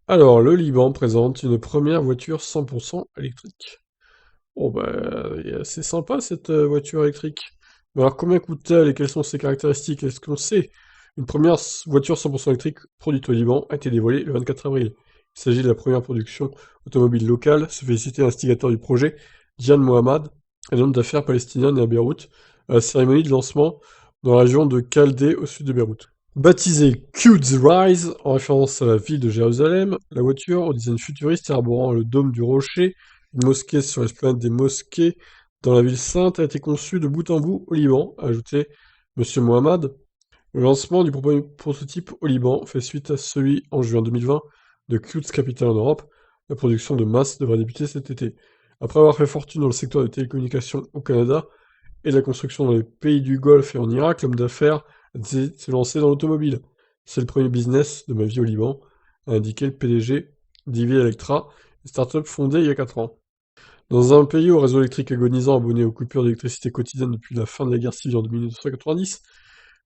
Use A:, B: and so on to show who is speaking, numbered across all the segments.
A: Alors, le Liban présente une première voiture 100% électrique. Oh bah, elle est assez sympa cette voiture électrique. Mais alors, combien coûte-t-elle et quelles sont ses caractéristiques? Est-ce qu'on sait? Une première voiture 100% électrique produite au Liban a été dévoilée le 24 avril. Il s'agit de la première production automobile locale, se féliciter l'instigateur du projet, Diane Mohammad, un homme d'affaires palestinien né à Beyrouth, à la cérémonie de lancement dans la région de Chaldée au sud de Beyrouth. Baptisée Quds Rise, en référence à la ville de Jérusalem, la voiture, au design futuriste et arborant le dôme du rocher, une mosquée sur l'esplanade des mosquées dans la ville sainte, a été conçue de bout en bout au Liban, a ajouté Monsieur Mohammad. Le lancement du prototype au Liban fait suite à celui en juin 2020 de Quds Capital en Europe. La production de masse devrait débuter cet été. Après avoir fait fortune dans le secteur des télécommunications au Canada et de la construction dans les pays du Golfe et en Irak, l'homme d'affaires s'est lancé dans l'automobile. C'est le premier business de ma vie au Liban, a indiqué le PDG d'Ivy Electra, une start-up fondée il y a 4 ans. Dans un pays au réseau électrique agonisant abonné aux coupures d'électricité quotidiennes depuis la fin de la guerre civile en 1990,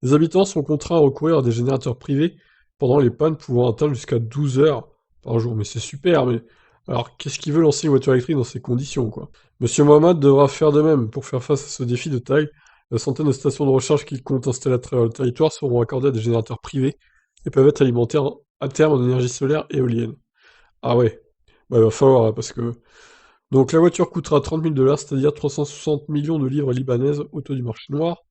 A: les habitants sont contraints à recourir à des générateurs privés pendant les pannes pouvant atteindre jusqu'à 12 heures par jour. Mais c'est super, mais alors qu'est-ce qui veut lancer une voiture électrique dans ces conditions, quoi? Monsieur Mohamed devra faire de même pour faire face à ce défi de taille. La centaine de stations de recharge qu'il compte installer à travers le territoire seront accordées à des générateurs privés et peuvent être alimentés à terme en énergie solaire et éolienne. Ah ouais, bah il va falloir, là, parce que donc la voiture coûtera 30 000 dollars, c'est-à-dire 360 millions de livres libanaises au taux du marché noir,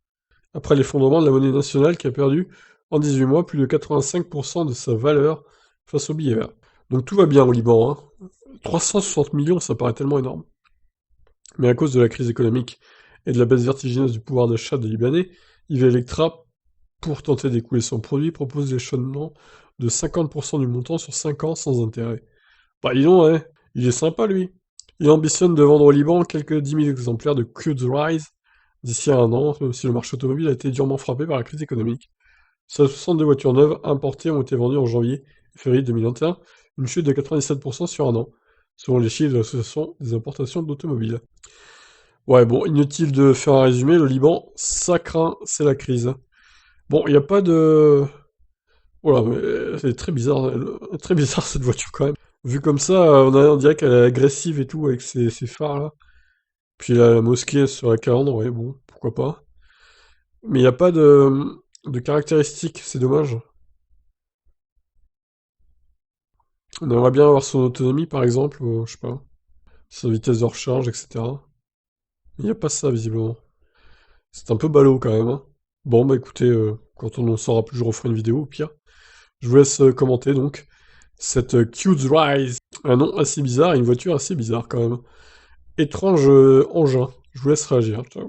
A: après l'effondrement de la monnaie nationale qui a perdu en 18 mois plus de 85% de sa valeur face au billet vert. Donc tout va bien au Liban, hein. 360 millions, ça paraît tellement énorme. Mais à cause de la crise économique et de la baisse vertigineuse du pouvoir d'achat des Libanais, IV Electra, pour tenter d'écouler son produit, propose l'échelonnement de 50% du montant sur 5 ans sans intérêt. Bah dis donc, hein, il est sympa lui. Il ambitionne de vendre au Liban quelques 10 000 exemplaires de Quds Rise d'ici à un an, même si le marché automobile a été durement frappé par la crise économique. 62 voitures neuves importées ont été vendues en janvier et février 2021, une chute de 97% sur un an, selon les chiffres de l'association des importations d'automobiles. Ouais, bon, inutile de faire un résumé, le Liban, ça craint, c'est la crise. Bon, il n'y a pas de... Voilà, mais c'est très bizarre, très bizarre cette voiture quand même. Vu comme ça, on dirait qu'elle est agressive et tout avec ses phares là. Puis la mosquée sur la calandre, ouais, bon, pourquoi pas. Mais il n'y a pas de caractéristiques, c'est dommage. On aimerait bien avoir son autonomie par exemple, je sais pas, sa vitesse de recharge, etc. Il n'y a pas ça visiblement. C'est un peu ballot quand même, hein. Bon, bah écoutez, quand on en saura plus, je referai une vidéo au pire. Je vous laisse commenter donc cette Q's Rise. Un nom assez bizarre et une voiture assez bizarre quand même. Étrange engin. Je vous laisse réagir. Ciao.